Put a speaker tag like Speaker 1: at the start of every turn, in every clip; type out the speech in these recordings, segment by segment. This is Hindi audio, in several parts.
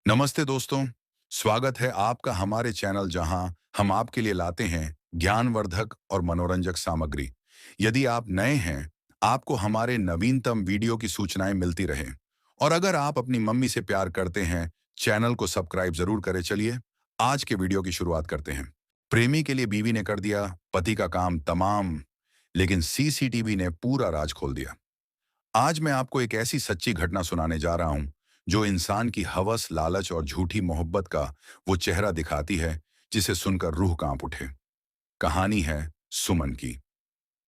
Speaker 1: नमस्ते दोस्तों। स्वागत है आपका हमारे चैनल जहां हम आपके लिए लाते हैं ज्ञानवर्धक और मनोरंजक सामग्री। यदि आप नए हैं, आपको हमारे नवीनतम वीडियो की सूचनाएं मिलती रहें। और अगर आप अपनी मम्मी से प्यार करते हैं, चैनल को सब्सक्राइब जरूर करें। चलिए आज के वीडियो की शुरुआत करते हैं। प्रेमी के लिए बीवी ने कर दिया पति का काम तमाम, लेकिन सीसीटीवी ने पूरा राज खोल दिया। आज मैं आपको एक ऐसी सच्ची घटना सुनाने जा रहा हूं जो इंसान की हवस, लालच और झूठी मोहब्बत का वो चेहरा दिखाती है जिसे सुनकर रूह कांप उठे। कहानी है सुमन की।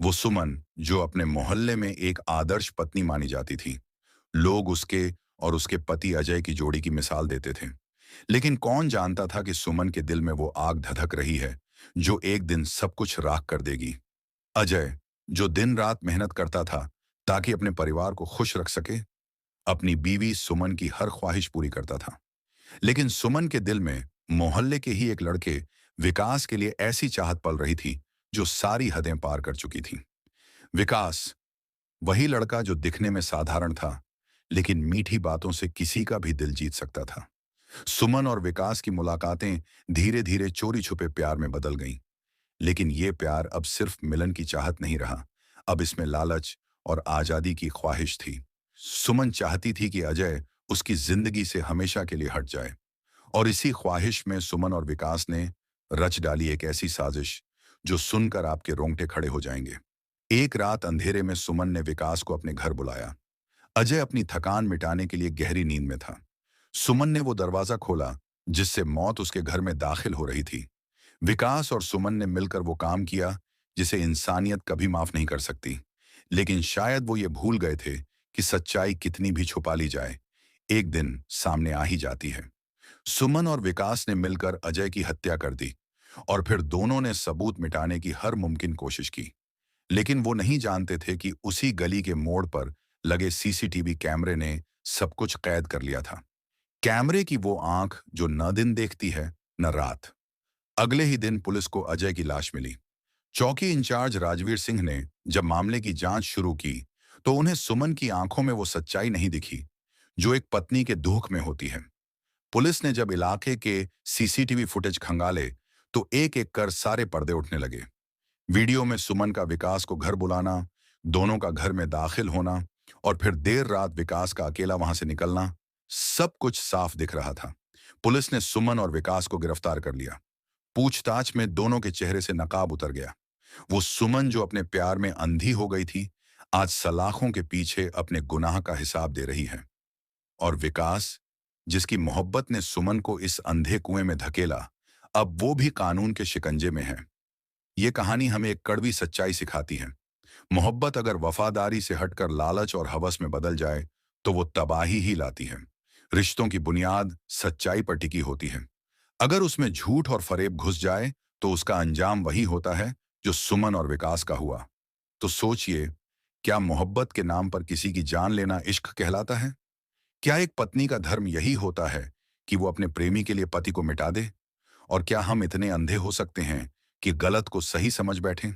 Speaker 1: वो सुमन जो अपने मोहल्ले में एक आदर्श पत्नी मानी जाती थी। लोग उसके और उसके पति अजय की जोड़ी की मिसाल देते थे। लेकिन कौन जानता था कि सुमन के दिल में वो आग धधक रही है जो एक दिन सब कुछ राख कर देगी। अजय, जो दिन रात मेहनत करता था ताकि अपने परिवार को खुश रख सके, अपनी बीवी सुमन की हर ख्वाहिश पूरी करता था। लेकिन सुमन के दिल में मोहल्ले के ही एक लड़के विकास के लिए ऐसी चाहत पल रही थी जो सारी हदें पार कर चुकी थी। विकास, वही लड़का जो दिखने में साधारण था, लेकिन मीठी बातों से किसी का भी दिल जीत सकता था। सुमन और विकास की मुलाकातें धीरे धीरे चोरी छुपे प्यार में बदल गईं। लेकिन ये प्यार अब सिर्फ मिलन की चाहत नहीं रहा। अब इसमें लालच और आजादी की ख्वाहिश थी। सुमन चाहती थी कि अजय उसकी जिंदगी से हमेशा के लिए हट जाए। और इसी ख्वाहिश में सुमन और विकास ने रच डाली एक ऐसी साजिश जो सुनकर आपके रोंगटे खड़े हो जाएंगे। एक रात अंधेरे में सुमन ने विकास को अपने घर बुलाया। अजय अपनी थकान मिटाने के लिए गहरी नींद में था। सुमन ने वो दरवाजा खोला जिससे मौत उसके घर में दाखिल हो रही थी। विकास और सुमन ने मिलकर वो काम किया जिसे इंसानियत कभी माफ नहीं कर सकती। लेकिन शायद वो ये भूल गए थे कि सच्चाई कितनी भी छुपा ली जाए, एक दिन सामने आ ही जाती है। सुमन और विकास ने मिलकर अजय की हत्या कर दी और फिर दोनों ने सबूत मिटाने की हर मुमकिन कोशिश की। लेकिन वो नहीं जानते थे कि उसी गली के मोड़ पर लगे सीसीटीवी कैमरे ने सब कुछ कैद कर लिया था। कैमरे की वो आंख जो न दिन देखती है न रात। अगले ही दिन पुलिस को अजय की लाश मिली। चौकी इंचार्ज राजवीर सिंह ने जब मामले की जांच शुरू की तो उन्हें सुमन की आंखों में वो सच्चाई नहीं दिखी जो एक पत्नी के दुख में होती है। पुलिस ने जब इलाके के सीसीटीवी फुटेज खंगाले तो एक एक कर सारे पर्दे उठने लगे। वीडियो में सुमन का विकास को घर बुलाना, दोनों का घर में दाखिल होना और फिर देर रात विकास का अकेला वहां से निकलना, सब कुछ साफ दिख रहा था। पुलिस ने सुमन और विकास को गिरफ्तार कर लिया। पूछताछ में दोनों के चेहरे से नकाब उतर गया। वो सुमन जो अपने प्यार में अंधी हो गई थी, आज सलाखों के पीछे अपने गुनाह का हिसाब दे रही है। और विकास, जिसकी मोहब्बत ने सुमन को इस अंधे कुएं में धकेला, अब वो भी कानून के शिकंजे में है। ये कहानी हमें एक कड़वी सच्चाई सिखाती है। मोहब्बत अगर वफादारी से हटकर लालच और हवस में बदल जाए तो वो तबाही ही लाती है। रिश्तों की बुनियाद सच्चाई पर टिकी होती है। अगर उसमें झूठ और फरेब घुस जाए तो उसका अंजाम वही होता है जो सुमन और विकास का हुआ। तो सोचिए, क्या मोहब्बत के नाम पर किसी की जान लेना इश्क कहलाता है? क्या एक पत्नी का धर्म यही होता है कि वो अपने प्रेमी के लिए पति को मिटा दे? और क्या हम इतने अंधे हो सकते हैं कि गलत को सही समझ बैठें?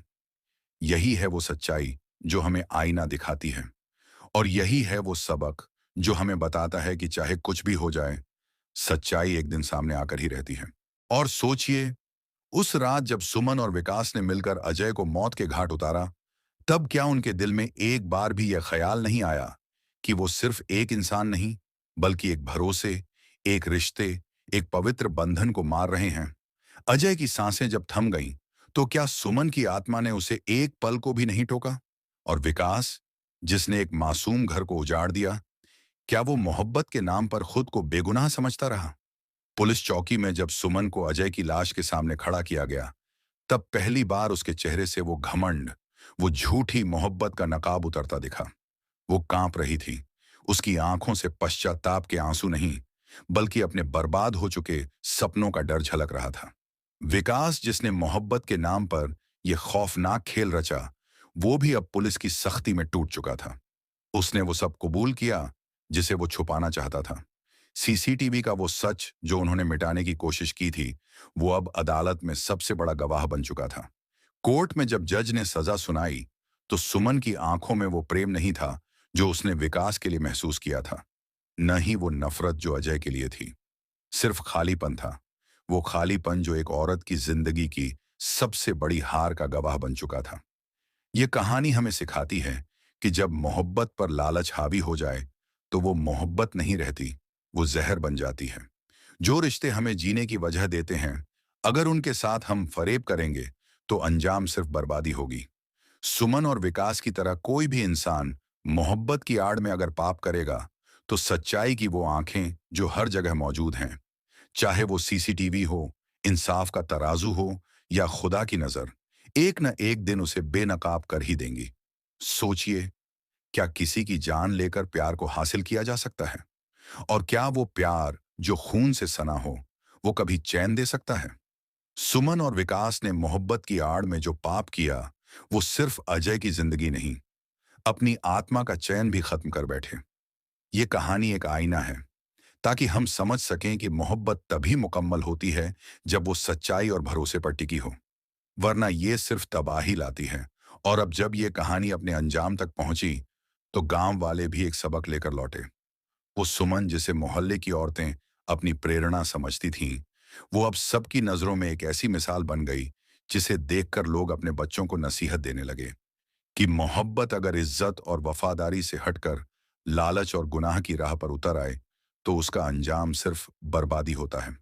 Speaker 1: यही है वो सच्चाई जो हमें आईना दिखाती है। और यही है वो सबक जो हमें बताता है कि चाहे कुछ भी हो जाए, सच्चाई एक दिन सामने आकर ही रहती है। और सोचिए, उस रात जब सुमन और विकास ने मिलकर अजय को मौत के घाट उतारा, तब क्या उनके दिल में एक बार भी यह ख्याल नहीं आया कि वो सिर्फ एक इंसान नहीं, बल्कि एक भरोसे, एक रिश्ते, एक पवित्र बंधन को मार रहे हैं? अजय की सांसें जब थम गईं, तो क्या सुमन की आत्मा ने उसे एक पल को भी नहीं टोका? और विकास, जिसने एक मासूम घर को उजाड़ दिया, क्या वो मोहब्बत के नाम पर खुद को बेगुनाह समझता रहा? पुलिस चौकी में जब सुमन को अजय की लाश के सामने खड़ा किया गया, तब पहली बार उसके चेहरे से वो घमंड, वो झूठी मोहब्बत का नकाब उतरता दिखा। वो कांप रही थी। उसकी आंखों से पश्चाताप के आंसू नहीं, बल्कि अपने बर्बाद हो चुके सपनों का डर झलक रहा था। विकास, जिसने मोहब्बत के नाम पर यह खौफनाक खेल रचा, वो भी अब पुलिस की सख्ती में टूट चुका था। उसने वो सब कबूल किया जिसे वो छुपाना चाहता था। सीसीटीवी का वो सच जो उन्होंने मिटाने की कोशिश की थी, वो अब अदालत में सबसे बड़ा गवाह बन चुका था। कोर्ट में जब जज ने सजा सुनाई, तो सुमन की आंखों में वो प्रेम नहीं था जो उसने विकास के लिए महसूस किया था, न ही वो नफरत जो अजय के लिए थी। सिर्फ खालीपन था। वो खालीपन जो एक औरत की जिंदगी की सबसे बड़ी हार का गवाह बन चुका था। ये कहानी हमें सिखाती है कि जब मोहब्बत पर लालच हावी हो जाए, तो वो मोहब्बत नहीं रहती, वो जहर बन जाती है। जो रिश्ते हमें जीने की वजह देते हैं, अगर उनके साथ हम फरेब करेंगे, तो अंजाम सिर्फ बर्बादी होगी। सुमन और विकास की तरह कोई भी इंसान मोहब्बत की आड़ में अगर पाप करेगा, तो सच्चाई की वो आंखें जो हर जगह मौजूद हैं, चाहे वो सीसीटीवी हो, इंसाफ का तराजू हो या खुदा की नजर, एक न एक दिन उसे बेनकाब कर ही देंगी। सोचिए, क्या किसी की जान लेकर प्यार को हासिल किया जा सकता है? और क्या वो प्यार जो खून से सना हो, वो कभी चैन दे सकता है? सुमन और विकास ने मोहब्बत की आड़ में जो पाप किया, वो सिर्फ अजय की जिंदगी नहीं, अपनी आत्मा का चैन भी खत्म कर बैठे। ये कहानी एक आईना है, ताकि हम समझ सकें कि मोहब्बत तभी मुकम्मल होती है जब वो सच्चाई और भरोसे पर टिकी हो, वरना ये सिर्फ तबाही लाती है। और अब जब ये कहानी अपने अंजाम तक पहुंची, तो गांव वाले भी एक सबक लेकर लौटे। वो सुमन जिसे मोहल्ले की औरतें अपनी प्रेरणा समझती थीं, वो अब सबकी नजरों में एक ऐसी मिसाल बन गई जिसे देखकर लोग अपने बच्चों को नसीहत देने लगे कि मोहब्बत अगर इज्जत और वफादारी से हटकर लालच और गुनाह की राह पर उतर आए, तो उसका अंजाम सिर्फ बर्बादी होता है।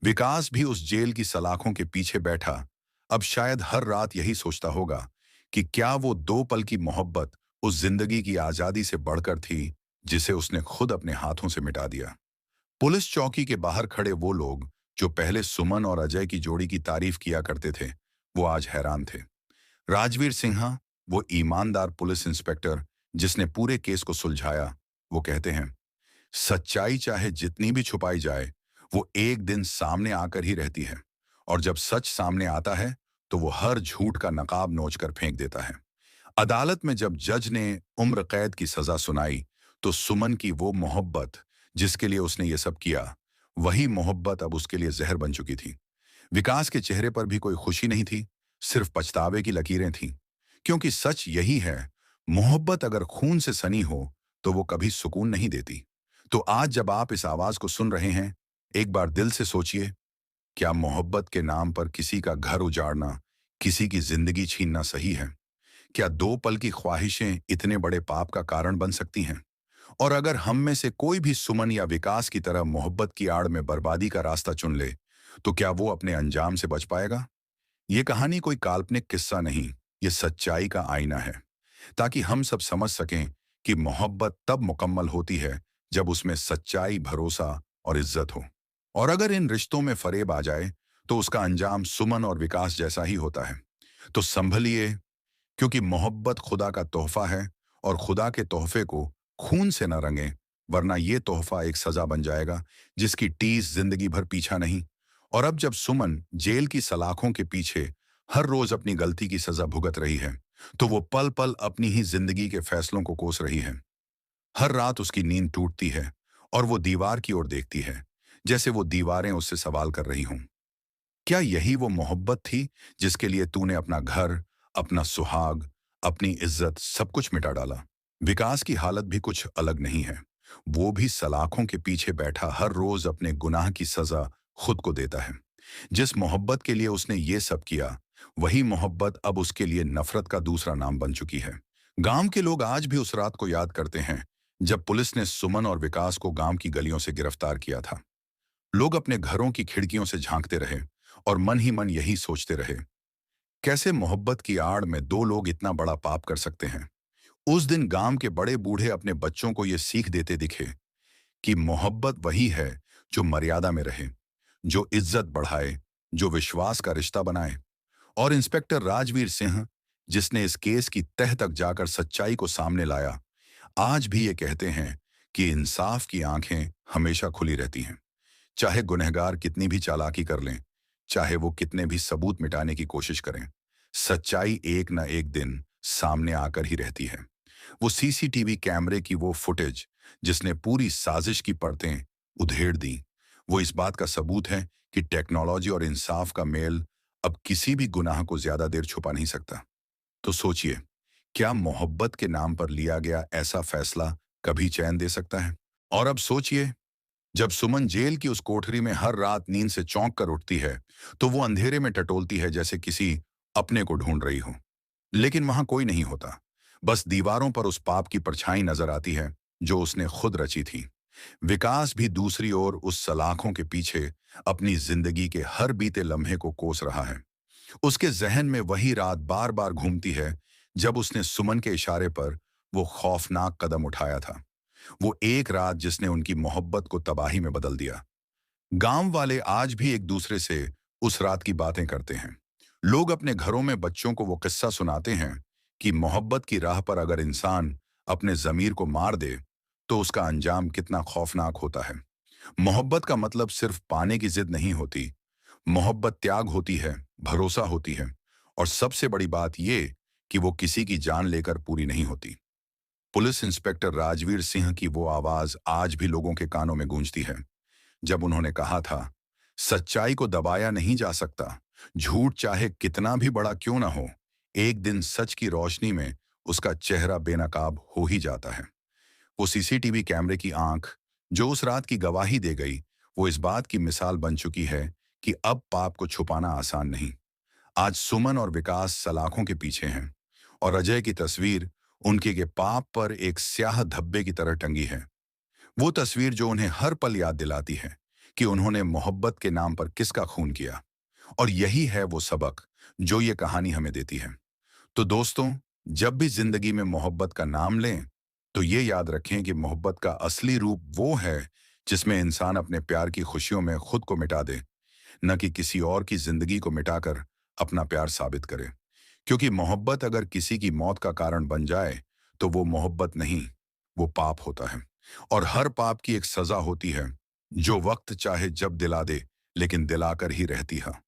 Speaker 1: विकास भी उस जेल की सलाखों के पीछे बैठा अब शायद हर रात यही सोचता होगा कि क्या वो दो पल की मोहब्बत उस जिंदगी की आजादी से बढ़कर थी जिसे उसने खुद अपने हाथों से मिटा दिया। पुलिस चौकी के बाहर खड़े वो लोग जो पहले सुमन और अजय की जोड़ी की तारीफ किया करते थे, वो आज हैरान थे। राजवीर सिन्हा, वो ईमानदार पुलिस इंस्पेक्टर जिसने पूरे केस को सुलझाया, वो कहते हैं, सच्चाई चाहे जितनी भी छुपाई जाए, वो एक दिन सामने आकर ही रहती है। और जब सच सामने आता है, तो वो हर झूठ का नकाब नोचकर फेंक देता है। अदालत में जब जज ने उम्र कैद की सजा सुनाई, तो सुमन की वो मोहब्बत जिसके लिए उसने ये सब किया, वही मोहब्बत अब उसके लिए जहर बन चुकी थी। विकास के चेहरे पर भी कोई खुशी नहीं थी, सिर्फ पछतावे की लकीरें थीं। क्योंकि सच यही है, मोहब्बत अगर खून से सनी हो, तो वो कभी सुकून नहीं देती। तो आज जब आप इस आवाज को सुन रहे हैं, एक बार दिल से सोचिए, क्या मोहब्बत के नाम पर किसी का घर उजाड़ना, किसी की जिंदगी छीनना सही है? क्या दो पल की ख्वाहिशें इतने बड़े पाप का कारण बन सकती हैं? और अगर हम में से कोई भी सुमन या विकास की तरह मोहब्बत की आड़ में बर्बादी का रास्ता चुन ले, तो क्या वो अपने अंजाम से बच पाएगा? ये कहानी कोई काल्पनिक किस्सा नहीं, ये सच्चाई का आईना है, ताकि हम सब समझ सकें कि मोहब्बत तब मुकम्मल होती है जब उसमें सच्चाई, भरोसा और इज्जत हो। और अगर इन रिश्तों में फरेब आ जाए, तो उसका अंजाम सुमन और विकास जैसा ही होता है। तो संभलिए, क्योंकि मोहब्बत खुदा का तोहफा है, और खुदा के तोहफे को खून से न रंगें, वरना ये तोहफा एक सजा बन जाएगा जिसकी टीस जिंदगी भर पीछा नहीं। और अब जब सुमन जेल की सलाखों के पीछे हर रोज अपनी गलती की सजा भुगत रही है, तो वो पल पल अपनी ही जिंदगी के फैसलों को कोस रही है। हर रात उसकी नींद टूटती है, और वो दीवार की ओर देखती है, जैसे वो दीवारें उससे सवाल कर रही हों, क्या यही वो मोहब्बत थी जिसके लिए तूने अपना घर, अपना सुहाग, अपनी इज्जत सब कुछ मिटा डाला? विकास की हालत भी कुछ अलग नहीं है। वो भी सलाखों के पीछे बैठा हर रोज अपने गुनाह की सजा खुद को देता है। जिस मोहब्बत के लिए उसने ये सब किया, वही मोहब्बत अब उसके लिए नफरत का दूसरा नाम बन चुकी है। गांव के लोग आज भी उस रात को याद करते हैं जब पुलिस ने सुमन और विकास को गांव की गलियों से गिरफ्तार किया था। लोग अपने घरों की खिड़कियों से झांकते रहे और मन ही मन यही सोचते रहे, कैसे मोहब्बत की आड़ में दो लोग इतना बड़ा पाप कर सकते हैं। उस दिन गांव के बड़े बूढ़े अपने बच्चों को यह सीख देते दिखे कि मोहब्बत वही है जो मर्यादा में रहे, जो इज्जत बढ़ाए, जो विश्वास का रिश्ता बनाए। और इंस्पेक्टर राजवीर सिंह, जिसने इस केस की तह तक जाकर सच्चाई को सामने लाया, आज भी ये कहते हैं कि इंसाफ की आंखें हमेशा खुली रहती हैं। चाहे गुनहगार कितनी भी चालाकी कर लें, चाहे वो कितने भी सबूत मिटाने की कोशिश करें, सच्चाई एक न एक दिन सामने आकर ही रहती है। वो सीसीटीवी कैमरे की वो फुटेज जिसने पूरी साजिश की परतें उधेड़ दी, वो इस बात का सबूत है कि टेक्नोलॉजी और इंसाफ का मेल अब किसी भी गुनाह को ज्यादा देर छुपा नहीं सकता। तो सोचिए, क्या मोहब्बत के नाम पर लिया गया ऐसा फैसला कभी चैन दे सकता है? और अब सोचिए, जब सुमन जेल की उस कोठरी में हर रात नींद से चौंक कर उठती है, तो वो अंधेरे में टटोलती है जैसे किसी अपने को ढूंढ रही हो। लेकिन वहां कोई नहीं होता। बस दीवारों पर उस पाप की परछाई नजर आती है जो उसने खुद रची थी। विकास भी दूसरी ओर उस सलाखों के पीछे अपनी जिंदगी के हर बीते लम्हे को कोस रहा है। उसके जहन में वही रात बार बार घूमती है जब उसने सुमन के इशारे पर वो खौफनाक कदम उठाया था। वो एक रात जिसने उनकी मोहब्बत को तबाही में बदल दिया। गांव वाले आज भी एक दूसरे से उस रात की बातें करते हैं। लोग अपने घरों में बच्चों को वो किस्सा सुनाते हैं कि मोहब्बत की राह पर अगर इंसान अपने जमीर को मार दे तो उसका अंजाम कितना खौफनाक होता है। मोहब्बत का मतलब सिर्फ पाने की जिद नहीं होती। मोहब्बत त्याग होती है, भरोसा होती है, और सबसे बड़ी बात यह कि वो किसी की जान लेकर पूरी नहीं होती। पुलिस इंस्पेक्टर राजवीर सिंह की वो आवाज आज भी लोगों के कानों में गूंजती है जब उन्होंने कहा था, सच्चाई को दबाया नहीं जा सकता। झूठ चाहे कितना भी बड़ा क्यों ना हो, एक दिन सच की रोशनी में उसका चेहरा बेनकाब हो ही जाता है। वो सीसीटीवी कैमरे की आंख जो उस रात की गवाही दे गई, वो इस बात की मिसाल बन चुकी है कि अब पाप को छुपाना आसान नहीं। आज सुमन और विकास सलाखों के पीछे हैं, और अजय की तस्वीर उनके के पाप पर एक स्याह धब्बे की तरह टंगी है। वो तस्वीर जो उन्हें हर पल याद दिलाती है कि उन्होंने मोहब्बत के नाम पर किसका खून किया। और यही है वो सबक जो ये कहानी हमें देती है। तो दोस्तों, जब भी जिंदगी में मोहब्बत का नाम लें, तो ये याद रखें कि मोहब्बत का असली रूप वो है जिसमें इंसान अपने प्यार की खुशियों में खुद को मिटा दे, न कि किसी और की जिंदगी को मिटाकर अपना प्यार साबित करे। क्योंकि मोहब्बत अगर किसी की मौत का कारण बन जाए, तो वो मोहब्बत नहीं, वो पाप होता है। और हर पाप की एक सजा होती है जो वक्त चाहे जब दिला दे, लेकिन दिलाकर ही रहती है।